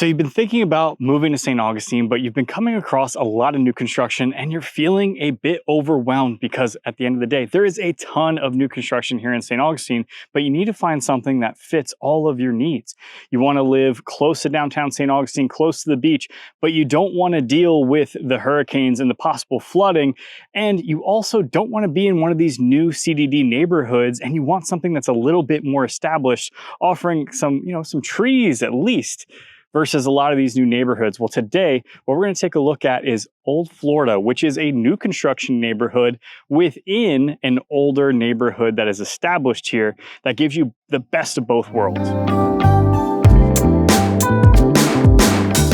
So you've been thinking about moving to St. Augustine, but you've been coming across a lot of new construction and you're feeling a bit overwhelmed because at the end of the day, there is a ton of new construction here in St. Augustine, but you need to find something that fits all of your needs. You want to live close to downtown St. Augustine, close to the beach, but you don't want to deal with the hurricanes and the possible flooding. And you also don't want to be in one of these new CDD neighborhoods, and you want something that's a little bit more established, offering some trees at least, versus a lot of these new neighborhoods. Well, today, what we're going to take a look at is Olde Florida, which is a new construction neighborhood within an older neighborhood that is established here that gives you the best of both worlds.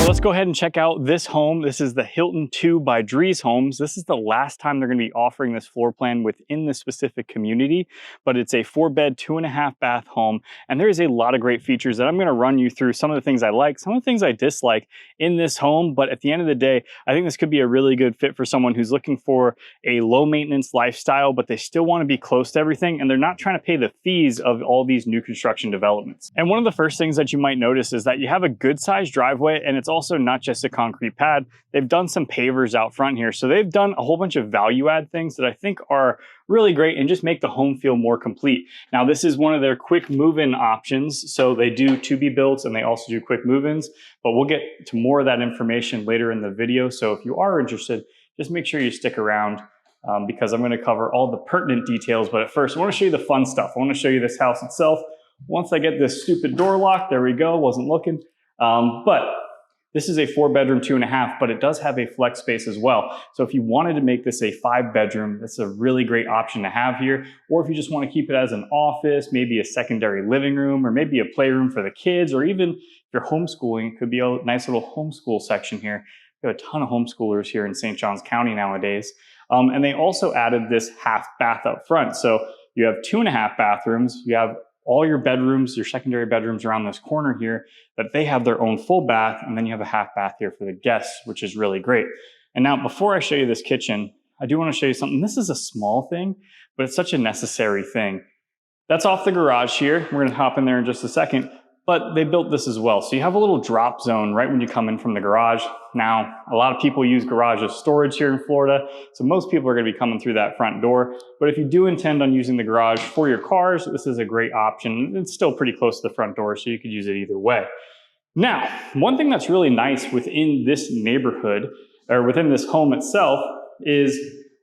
Let's go ahead and check out this home. This is the Hilton 2 by Drees Homes. This is the last time they're going to be offering this floor plan within this specific community, but it's a 4-bed, 2.5-bath home. And there's a lot of great features that I'm going to run you through. Some of the things I like, some of the things I dislike in this home. But at the end of the day, I think this could be a really good fit for someone who's looking for a low maintenance lifestyle, but they still want to be close to everything. And they're not trying to pay the fees of all these new construction developments. And one of the first things that you might notice is that you have a good sized driveway, and it's also not just a concrete pad. They've done some pavers out front here. So they've done a whole bunch of value add things that I think are really great and just make the home feel more complete. Now, this is one of their quick move-in options. So they do to-be-builts and they also do quick move-ins, but we'll get to more of that information later in the video. So if you are interested, just make sure you stick around because I'm going to cover all the pertinent details. But at first, I want to show you the fun stuff. I want to show you this house itself. Once I get this stupid door locked, there we go, wasn't looking. But this is a 4-bedroom, 2.5, but it does have a flex space as well. So if you wanted to make this a 5-bedroom, that's a really great option to have here. Or if you just want to keep it as an office, maybe a secondary living room, or maybe a playroom for the kids, or even if you're homeschooling, it could be a nice little homeschool section here. We have a ton of homeschoolers here in St. Johns County nowadays. And they also added this half bath up front. So you have 2.5 bathrooms, you have all your bedrooms, your secondary bedrooms around this corner here, that they have their own full bath, and then you have a half bath here for the guests, which is really great. And now, before I show you this kitchen, I do want to show you something. This is a small thing, but it's such a necessary thing. That's off the garage here. We're going to hop in there in just a second, but they built this as well. So you have a little drop zone right when you come in from the garage. Now, a lot of people use garage as storage here in Florida, so most people are going to be coming through that front door. But if you do intend on using the garage for your cars, this is a great option. It's still pretty close to the front door, so you could use it either way. Now, one thing that's really nice within this neighborhood, or within this home itself, is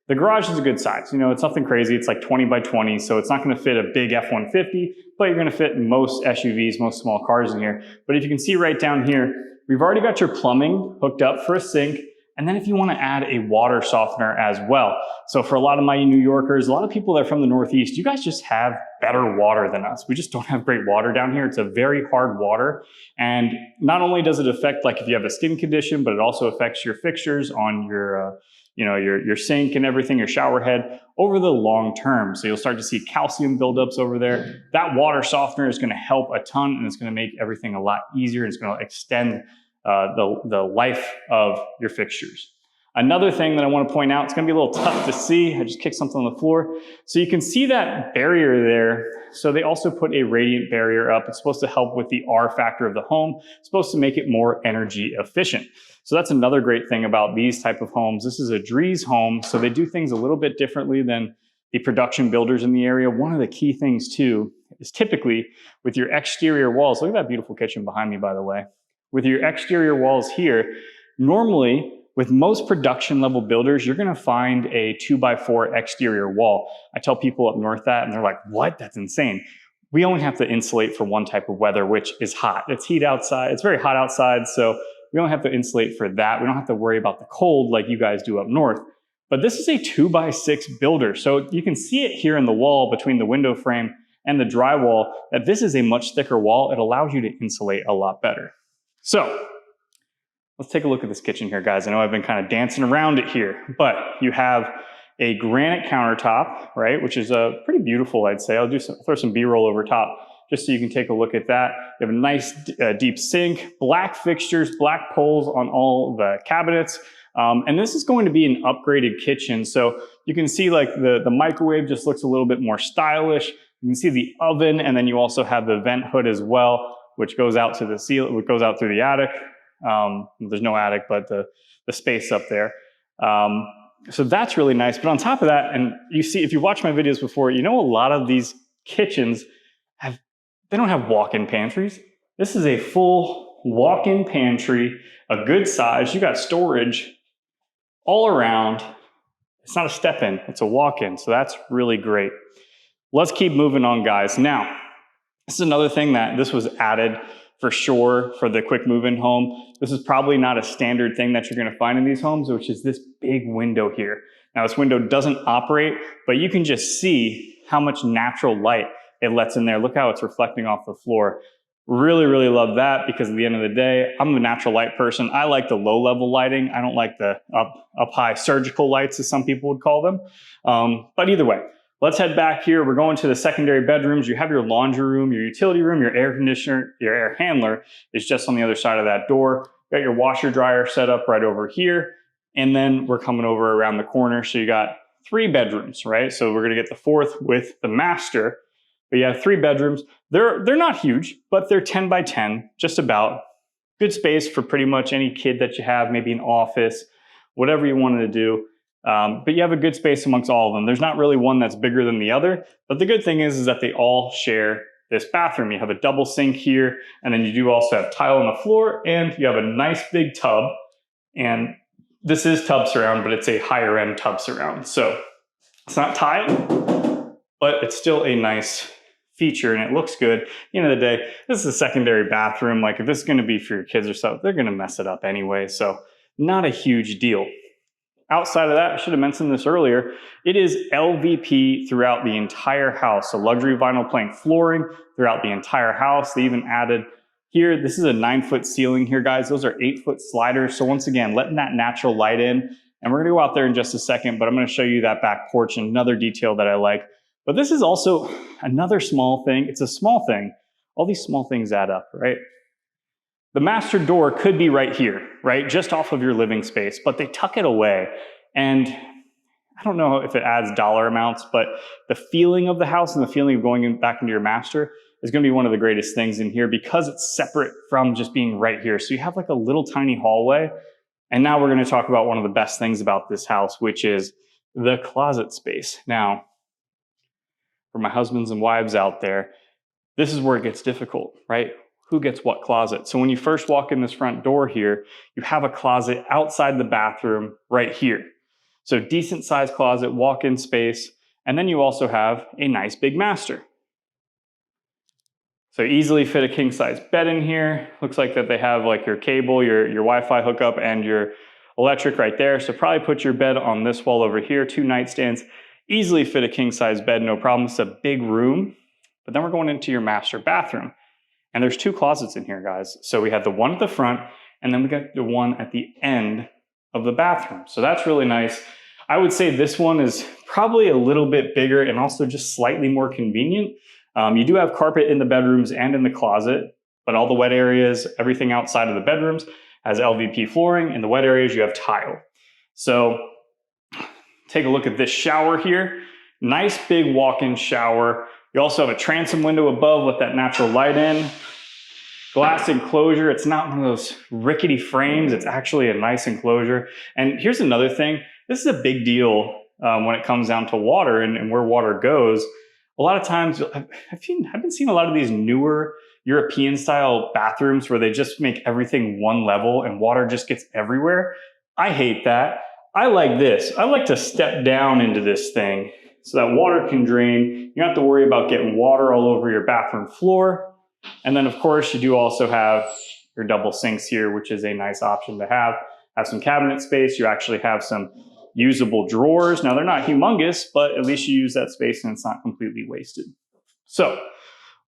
the garage is a good size. You know, it's nothing crazy. It's like 20 by 20, so it's not going to fit a big F-150, but you're going to fit most SUVs, most small cars in here. But if you can see right down here, we've already got your plumbing hooked up for a sink. And then if you want to add a water softener as well. So for a lot of my New Yorkers, a lot of people that are from the Northeast, you guys just have better water than us. We just don't have great water down here. It's a very hard water. And not only does it affect, like if you have a skin condition, but it also affects your fixtures on your your sink and everything, your shower head over the long term. So you'll start to see calcium buildups over there. That water softener is going to help a ton, and it's going to make everything a lot easier. It's going to extend the life of your fixtures. Another thing that I want to point out, it's going to be a little tough to see. I just kicked something on the floor. So you can see that barrier there. So they also put a radiant barrier up. It's supposed to help with the R factor of the home. It's supposed to make it more energy efficient. So that's another great thing about these type of homes. This is a Drees home, so they do things a little bit differently than the production builders in the area. One of the key things too is typically with your exterior walls. Look at that beautiful kitchen behind me, by the way. With your exterior walls here, normally with most production level builders, you're going to find a 2x4 exterior wall. I tell people up north that, and they're like, what? That's insane. We only have to insulate for one type of weather, which is hot. It's heat outside. It's very hot outside, so we don't have to insulate for that. We don't have to worry about the cold like you guys do up north. But this is a 2x6 builder. So you can see it here in the wall between the window frame and the drywall that this is a much thicker wall. It allows you to insulate a lot better. So let's take a look at this kitchen here, guys. I know I've been kind of dancing around it here, but you have a granite countertop, right? Which is pretty beautiful, I'd say. I'll throw some B-roll over top just so you can take a look at that. You have a nice deep sink, black fixtures, black poles on all the cabinets. And this is going to be an upgraded kitchen. So you can see like the microwave just looks a little bit more stylish. You can see the oven, and then you also have the vent hood as well, which goes out to the ceiling, which goes out through the attic. There's no attic, but the space up there. So that's really nice. But on top of that, and you see, if you watch my videos before, you know a lot of these kitchens they don't have walk-in pantries. This is a full walk-in pantry, a good size. You got storage all around. It's not a step-in, it's a walk-in. So that's really great. Let's keep moving on, guys. Now, this is another thing that this was added for sure for the quick move-in home. This is probably not a standard thing that you're gonna find in these homes, which is this big window here. Now, this window doesn't operate, but you can just see how much natural light it lets in there. Look how it's reflecting off the floor. Really, really love that, because at the end of the day, I'm a natural light person. I like the low level lighting. I don't like the up high surgical lights, as some people would call them. But either way, let's head back here. We're going to the secondary bedrooms. You have your laundry room, your utility room, your air conditioner, your air handler is just on the other side of that door. You got your washer dryer set up right over here. And then we're coming over around the corner. So you got 3 bedrooms, right? So we're gonna get the 4th with the master. But you have 3 bedrooms. They're not huge, but they're 10 by 10, just about. Good space for pretty much any kid that you have, maybe an office, whatever you wanted to do. But you have a good space amongst all of them. There's not really one that's bigger than the other, but the good thing is that they all share this bathroom. You have a double sink here, and then you do also have tile on the floor, and you have a nice big tub. And this is tub surround, but it's a higher end tub surround. So it's not tile, but it's still a nice feature, and it looks good. At the end of the day, this is a secondary bathroom. Like, if this is going to be for your kids or something, they're going to mess it up anyway. So not a huge deal. Outside of that, I should have mentioned this earlier, it is LVP throughout the entire house. So luxury vinyl plank flooring throughout the entire house. They even added here, this is a 9-foot ceiling here, guys. Those are 8-foot sliders. So once again, letting that natural light in. And we're gonna go out there in just a second, but I'm gonna show you that back porch and another detail that I like. But this is also another small thing. It's a small thing. All these small things add up, right? The master door could be right here, right? Just off of your living space, but they tuck it away. And I don't know if it adds dollar amounts, but the feeling of the house and the feeling of going back into your master is gonna be one of the greatest things in here, because it's separate from just being right here. So you have like a little tiny hallway. And now we're gonna talk about one of the best things about this house, which is the closet space. Now, for my husbands and wives out there, this is where it gets difficult, right? Who gets what closet? So when you first walk in this front door here, you have a closet outside the bathroom right here. So decent sized closet, walk-in space, and then you also have a nice big master. So easily fit a king size bed in here. Looks like that they have like your cable, your Wi-Fi hookup, and your electric right there. So probably put your bed on this wall over here, 2 nightstands. Easily fit a king size bed, no problem. It's a big room. But then we're going into your master bathroom. And there's 2 closets in here, guys. So we have the one at the front, and then we got the one at the end of the bathroom. So that's really nice. I would say this one is probably a little bit bigger and also just slightly more convenient. You do have carpet in the bedrooms and in the closet, but all the wet areas, everything outside of the bedrooms has LVP flooring. In the wet areas, you have tile. So take a look at this shower here. Nice big walk-in shower. You also have a transom window above with that natural light in. Glass enclosure. It's not one of those rickety frames. It's actually a nice enclosure. And here's another thing. This is a big deal when it comes down to water and where water goes. A lot of times, I've been seeing a lot of these newer European style bathrooms where they just make everything one level and water just gets everywhere. I hate that. I like this. I like to step down into this thing so that water can drain. You don't have to worry about getting water all over your bathroom floor. And then of course you do also have your double sinks here, which is a nice option to have. Have some cabinet space. You actually have some usable drawers. Now they're not humongous, but at least you use that space and it's not completely wasted. So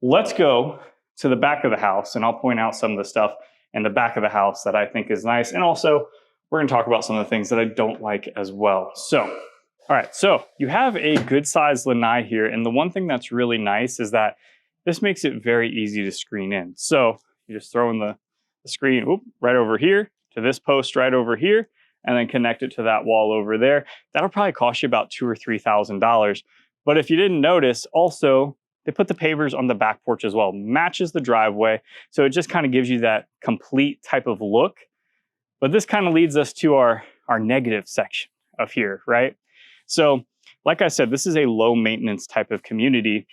let's go to the back of the house and I'll point out some of the stuff in the back of the house that I think is nice. And also we're going to talk about some of the things that I don't like as well. So, all right, so you have a good sized lanai here. And the one thing that's really nice is that this makes it very easy to screen in. So you just throw in the screen right over here to this post right over here, and then connect it to that wall over there. That'll probably cost you about $2,000 or $3,000. But if you didn't notice, also, they put the pavers on the back porch as well. Matches the driveway. So it just kind of gives you that complete type of look. But this kind of leads us to our negative section of here, right? So like I said, this is a low maintenance type of community.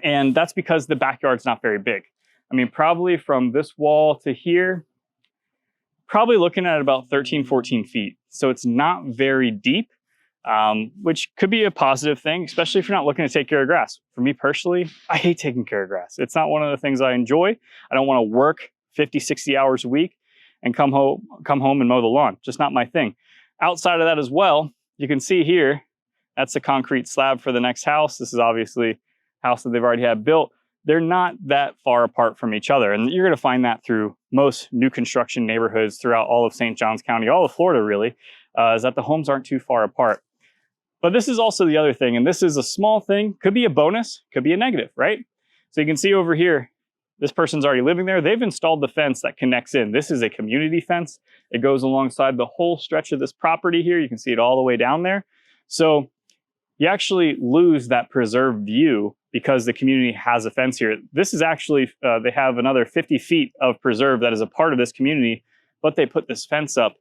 And that's because the backyard's not very big. I mean, probably from this wall to here, probably looking at about 13, 14 feet. So it's not very deep, which could be a positive thing, especially if you're not looking to take care of grass. For me personally, I hate taking care of grass. It's not one of the things I enjoy. I don't want to work 50, 60 hours a week and come home and mow the lawn. Just not my thing. Outside of that as well, you can see here, that's the concrete slab for the next house. This is obviously a house that they've already had built. They're not that far apart from each other. And you're going to find that through most new construction neighborhoods throughout all of St. Johns County, all of Florida really, is that the homes aren't too far apart. But this is also the other thing, and this is a small thing, could be a bonus, could be a negative, right? So you can see over here, this person's already living there. They've installed the fence that connects in. This is a community fence. It goes alongside the whole stretch of this property here. You can see it all the way down there. So you actually lose that preserved view because the community has a fence here. This is actually, they have another 50 feet of preserve that is a part of this community, but they put this fence up.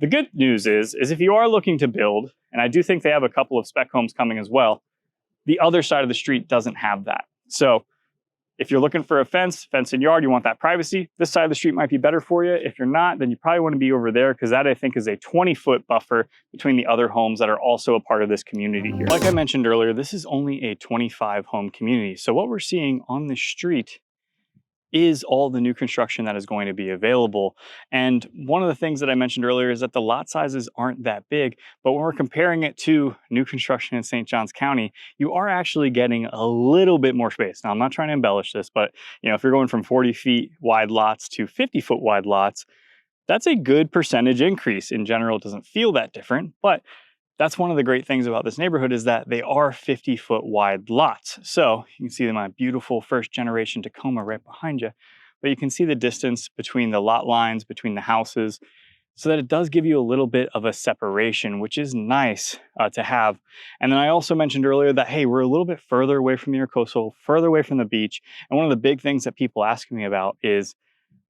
The good news is if you are looking to build, and I do think they have a couple of spec homes coming as well, the other side of the street doesn't have that. So if you're looking for a fence and yard, you want that privacy, this side of the street might be better for you. If you're not, then you probably want to be over there because that I think is a 20-foot buffer between the other homes that are also a part of this community here. Like I mentioned earlier, this is only a 25 home community. So what we're seeing on the street is all the new construction that is going to be available. And one of the things that I mentioned earlier is that the lot sizes aren't that big, but when we're comparing it to new construction in St. Johns County, you are actually getting a little bit more space. Now, I'm not trying to embellish this, but if you're going from 40 feet wide lots to 50-foot wide lots, that's a good percentage increase. In general, it doesn't feel that different, but that's one of the great things about this neighborhood is that they are 50-foot wide lots. So you can see my beautiful first generation Tacoma right behind you, but you can see the distance between the lot lines, between the houses, so that it does give you a little bit of a separation, which is nice to have. And then I also mentioned earlier that, hey, we're a little bit further away from the Intercoastal, further away from the beach. And one of the big things that people ask me about is,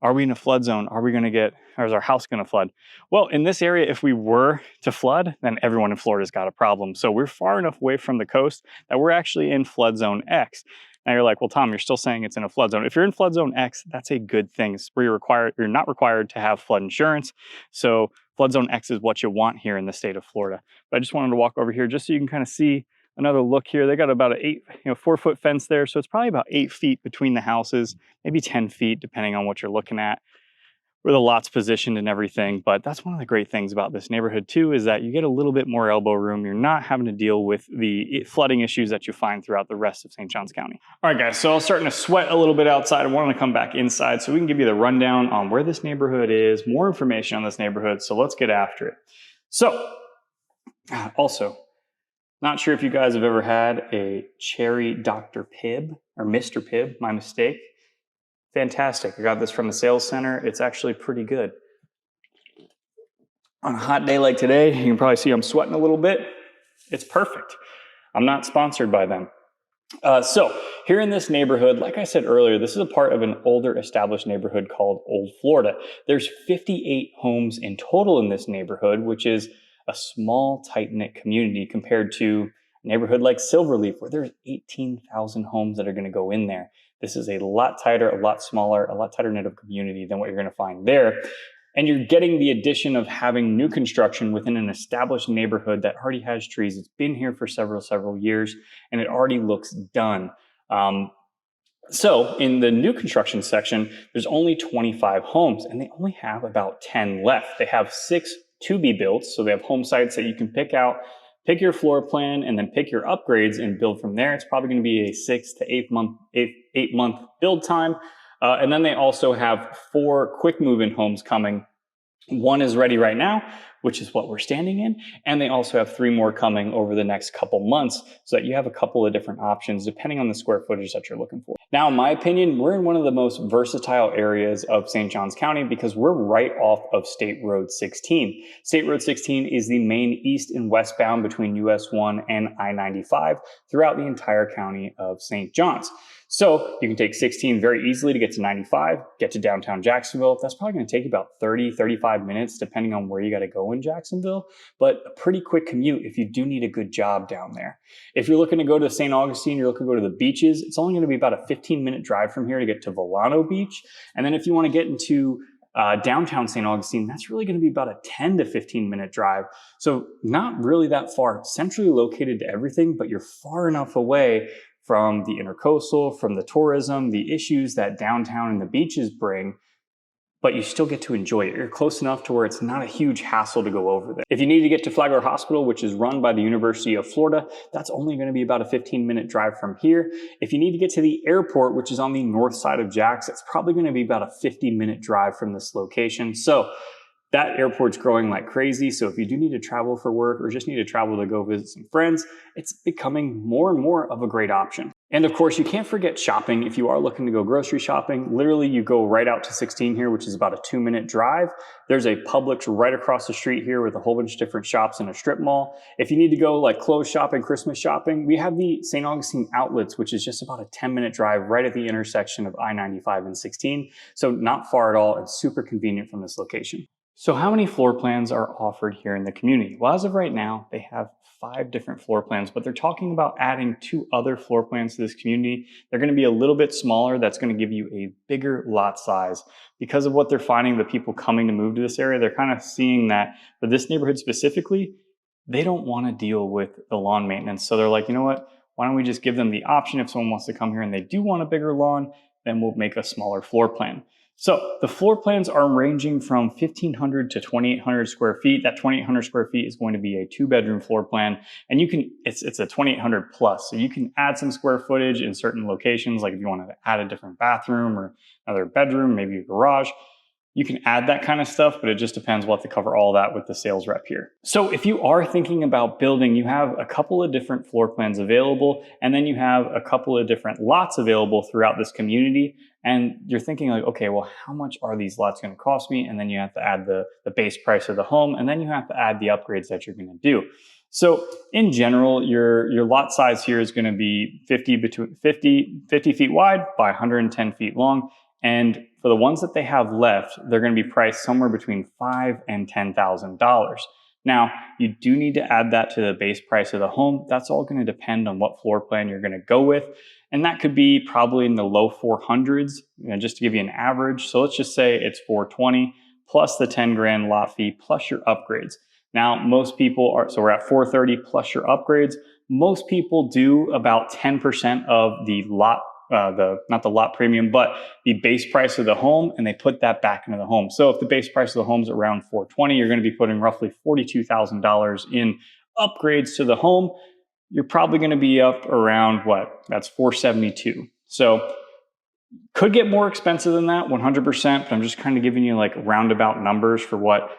are we in a flood zone? Or is our house going to flood? Well, in this area, if we were to flood, then everyone in Florida's got a problem. So we're far enough away from the coast that we're actually in flood zone X. Now you're like, well, Tom, you're still saying it's in a flood zone. If you're in flood zone X, that's a good thing. It's where you're not required to have flood insurance. So flood zone X is what you want here in the state of Florida. But I just wanted to walk over here just so you can kind of see another look here. They got about a 4-foot fence there. So it's probably about 8 feet between the houses, maybe 10 feet, depending on what you're looking at, where the lot's positioned and everything. But that's one of the great things about this neighborhood too, is that you get a little bit more elbow room. You're not having to deal with the flooding issues that you find throughout the rest of St. Johns County. All right, guys, so I was starting to sweat a little bit outside. I wanted to come back inside so we can give you the rundown on where this neighborhood is, more information on this neighborhood. So let's get after it. So also, not sure if you guys have ever had a cherry Dr. Pibb or Mr. Pibb, my mistake. Fantastic. I got this from the sales center. It's actually pretty good. On a hot day like today, you can probably see I'm sweating a little bit. It's perfect. I'm not sponsored by them. So here in this neighborhood, like I said earlier, this is a part of an older established neighborhood called Olde Florida. There's 58 homes in total in this neighborhood, which is a small, tight-knit community compared to a neighborhood like Silverleaf, where there's 18,000 homes that are going to go in there. This is a lot tighter, a lot smaller, a lot tighter knit of community than what you're going to find there. And you're getting the addition of having new construction within an established neighborhood that already has trees. It's been here for several years, and it already looks done. So in the new construction section, there's only 25 homes, and they only have about 10 left. They have 6 to be built. So they have home sites that you can pick out, pick your floor plan, and then pick your upgrades and build from there. It's probably going to be a 6 to 8 month build time. And then they also have 4 quick move-in homes coming. One is ready right now, which is what we're standing in. And they also have 3 more coming over the next couple months so that you have a couple of different options depending on the square footage that you're looking for. Now, in my opinion, we're in one of the most versatile areas of St. Johns County because we're right off of State Road 16. State Road 16 is the main east and westbound between US 1 and I-95 throughout the entire county of St. Johns. So you can take 16 very easily to get to 95, get to downtown Jacksonville. That's probably going to take you about 30, 35 minutes, depending on where you got to go in Jacksonville, but a pretty quick commute if you do need a good job down there. If you're looking to go to St. Augustine, you're looking to go to the beaches, it's only going to be about a 15-minute drive from here to get to Volano Beach. And then if you want to get into downtown St. Augustine, that's really going to be about a 10 to 15-minute drive. So not really that far, centrally located to everything, but you're far enough away from the intercoastal, from the tourism, the issues that downtown and the beaches bring, but you still get to enjoy it. You're close enough to where it's not a huge hassle to go over there. If you need to get to Flagler Hospital, which is run by the University of Florida, that's only going to be about a 15-minute drive from here. If you need to get to the airport, which is on the north side of Jax, it's probably going to be about a 50-minute drive from this location. So that airport's growing like crazy. So if you do need to travel for work or just need to travel to go visit some friends, it's becoming more and more of a great option. And of course, you can't forget shopping. If you are looking to go grocery shopping, literally you go right out to 16 here, which is about a 2-minute drive. There's a Publix right across the street here with a whole bunch of different shops in a strip mall. If you need to go like clothes shopping, Christmas shopping, we have the St. Augustine Outlets, which is just about a 10-minute drive right at the intersection of I-95 and 16. So not far at all and super convenient from this location. So how many floor plans are offered here in the community? Well, as of right now, they have 5 different floor plans, but they're talking about adding 2 other floor plans to this community. They're going to be a little bit smaller. That's going to give you a bigger lot size. Because of what they're finding, the people coming to move to this area, they're kind of seeing that for this neighborhood specifically, they don't want to deal with the lawn maintenance. So they're like, you know what? Why don't we just give them the option if someone wants to come here and they do want a bigger lawn, then we'll make a smaller floor plan. So the floor plans are ranging from 1,500 to 2,800 square feet. That 2,800 square feet is going to be a 2-bedroom floor plan, and it's a 2,800 plus. So you can add some square footage in certain locations, like if you want to add a different bathroom or another bedroom, maybe a garage. You can add that kind of stuff, but it just depends. We'll have to cover all that with the sales rep here. So if you are thinking about building, you have a couple of different floor plans available, and then you have a couple of different lots available throughout this community. And you're thinking like, okay, well, how much are these lots going to cost me? And then you have to add the base price of the home, and then you have to add the upgrades that you're going to do. So in general, your lot size here is going to be 50 feet wide by 110 feet long. And for the ones that they have left, they're going to be priced somewhere between $5,000 and $10,000. Now, you do need to add that to the base price of the home. That's all going to depend on what floor plan you're going to go with. And that could be probably in the low 400s, just to give you an average. So let's just say it's 420 plus the 10 grand lot fee plus your upgrades. Now, most people are, so we're at 430 plus your upgrades. Most people do about 10% of the lot not the lot premium, but the base price of the home, and they put that back into the home. So if the base price of the home is around 420, you're going to be putting roughly $42,000 in upgrades to the home. You're probably going to be up around that's 472. So could get more expensive than that, 100%, but I'm just kind of giving you like roundabout numbers for what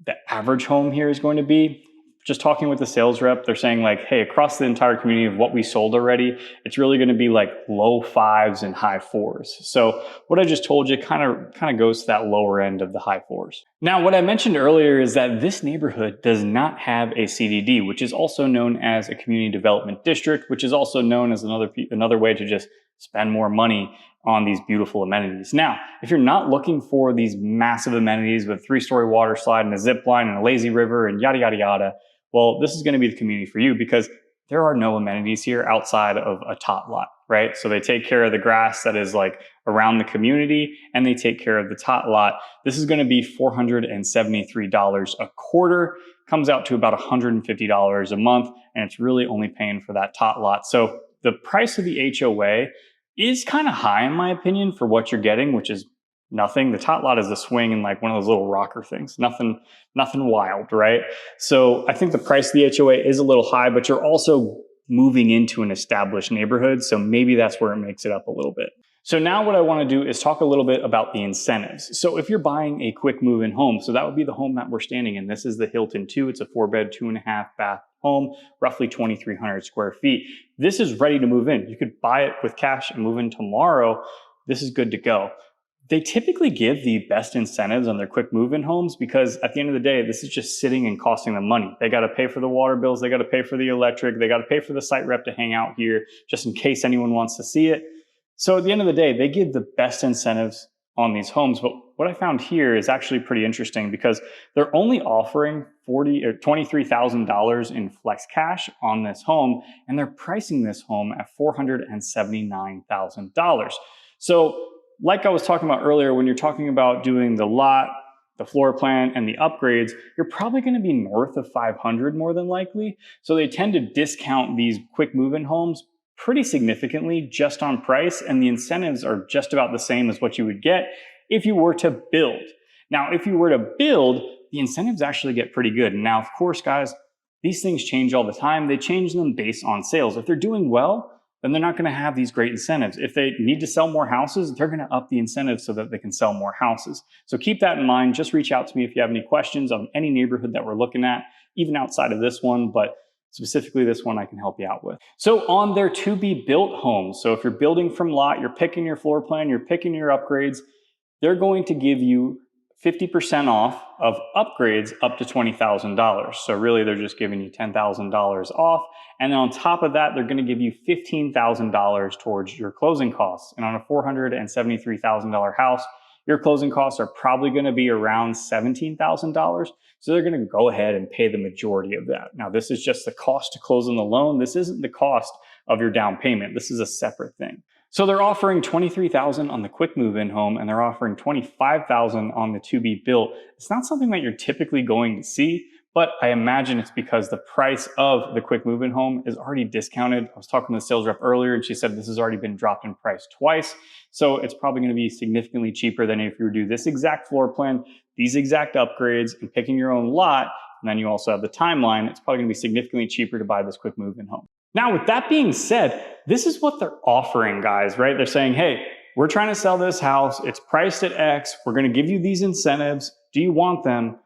the average home here is going to be. Just talking with the sales rep, they're saying like, hey, across the entire community of what we sold already, it's really going to be like low 5s and high 4s. So what I just told you kind of goes to that lower end of the high 4s. Now, what I mentioned earlier is that this neighborhood does not have a CDD, which is also known as a community development district, which is also known as another way to just spend more money on these beautiful amenities. Now, if you're not looking for these massive amenities with a 3-story water slide and a zip line and a lazy river and yada, yada, yada, well, this is going to be the community for you because there are no amenities here outside of a tot lot, right? So they take care of the grass that is like around the community and they take care of the tot lot. This is going to be $473 a quarter, comes out to about $150 a month, and it's really only paying for that tot lot. So the price of the HOA is kind of high in my opinion for what you're getting, which is nothing. The tot lot is a swing and like one of those little rocker things. Nothing wild, right? So I think the price of the HOA is a little high, but you're also moving into an established neighborhood. So maybe that's where it makes it up a little bit. So now what I want to do is talk a little bit about the incentives. So if you're buying a quick move-in home, so that would be the home that we're standing in. This is the Hilton 2. It's a 4-bed, 2.5 bath home, roughly 2,300 square feet. This is ready to move in. You could buy it with cash and move in tomorrow. This is good to go. They typically give the best incentives on their quick move-in homes because at the end of the day, this is just sitting and costing them money. They got to pay for the water bills. They got to pay for the electric. They got to pay for the site rep to hang out here just in case anyone wants to see it. So at the end of the day, they give the best incentives on these homes. But what I found here is actually pretty interesting because they're only offering $23,000 in flex cash on this home, and they're pricing this home at $479,000. So like I was talking about earlier, when you're talking about doing the lot, the floor plan, and the upgrades, you're probably going to be north of 500 more than likely. So they tend to discount these quick move-in homes pretty significantly just on price, and the incentives are just about the same as what you would get if you were to build. Now, if you were to build, the incentives actually get pretty good. Now, of course, guys, these things change all the time. They change them based on sales. If they're doing well, then they're not going to have these great incentives. If they need to sell more houses, they're going to up the incentives so that they can sell more houses. So keep that in mind. Just reach out to me if you have any questions on any neighborhood that we're looking at, even outside of this one, but specifically this one I can help you out with. So on their to-be-built homes, so if you're building from lot, you're picking your floor plan, you're picking your upgrades, they're going to give you 50% off of upgrades up to $20,000. So really they're just giving you $10,000 off. And then on top of that, they're going to give you $15,000 towards your closing costs. And on a $473,000 house, your closing costs are probably going to be around $17,000. So they're going to go ahead and pay the majority of that. Now, this is just the cost to close on the loan. This isn't the cost of your down payment. This is a separate thing. So they're offering $23,000 on the quick move-in home, and they're offering $25,000 on the to-be-built. It's not something that you're typically going to see, but I imagine it's because the price of the quick move-in home is already discounted. I was talking to the sales rep earlier, and she said this has already been dropped in price twice. So it's probably going to be significantly cheaper than if you were to do this exact floor plan, these exact upgrades, and picking your own lot. And then you also have the timeline. It's probably going to be significantly cheaper to buy this quick move-in home. Now, with that being said, this is what they're offering, guys, right? They're saying, hey, we're trying to sell this house. It's priced at X. We're going to give you these incentives. Do you want them?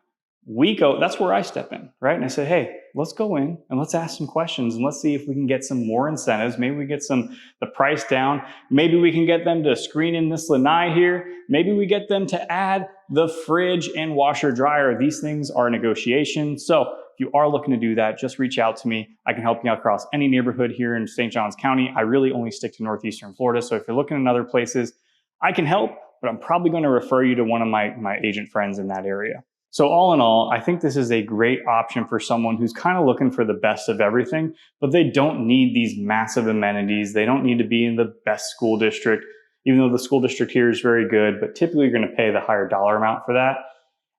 We go, that's where I step in, right? And I say, hey, let's go in and let's ask some questions and let's see if we can get some more incentives. Maybe we get the price down. Maybe we can get them to screen in this lanai here. Maybe we get them to add the fridge and washer dryer. These things are negotiation. So if you are looking to do that, just reach out to me. I can help you out across any neighborhood here in St. Johns County. I really only stick to Northeastern Florida. So if you're looking in other places, I can help, but I'm probably going to refer you to one of my agent friends in that area. So all in all, I think this is a great option for someone who's kind of looking for the best of everything, but they don't need these massive amenities. They don't need to be in the best school district, even though the school district here is very good, but typically you're going to pay the higher dollar amount for that.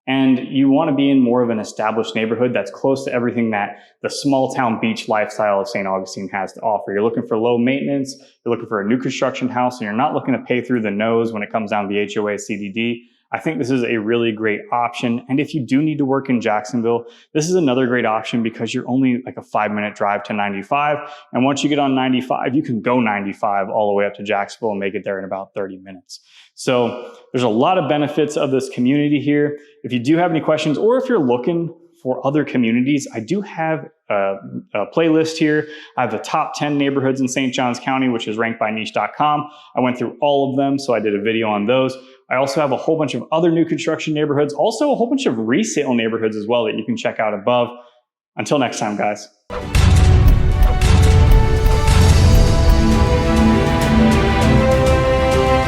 And you want to be in more of an established neighborhood that's close to everything that the small town beach lifestyle of St. Augustine has to offer. You're looking for low maintenance, you're looking for a new construction house, and you're not looking to pay through the nose when it comes down to the HOA CDD. I think this is a really great option. And if you do need to work in Jacksonville, this is another great option because you're only like a 5-minute drive to 95. And once you get on 95, you can go 95 all the way up to Jacksonville and make it there in about 30 minutes. So there's a lot of benefits of this community here. If you do have any questions, or if you're looking for other communities, I do have a playlist here. I have the top 10 neighborhoods in St. Johns County, which is ranked by niche.com. I went through all of them, so I did a video on those. I also have a whole bunch of other new construction neighborhoods, also a whole bunch of resale neighborhoods as well that you can check out above. Until next time, guys.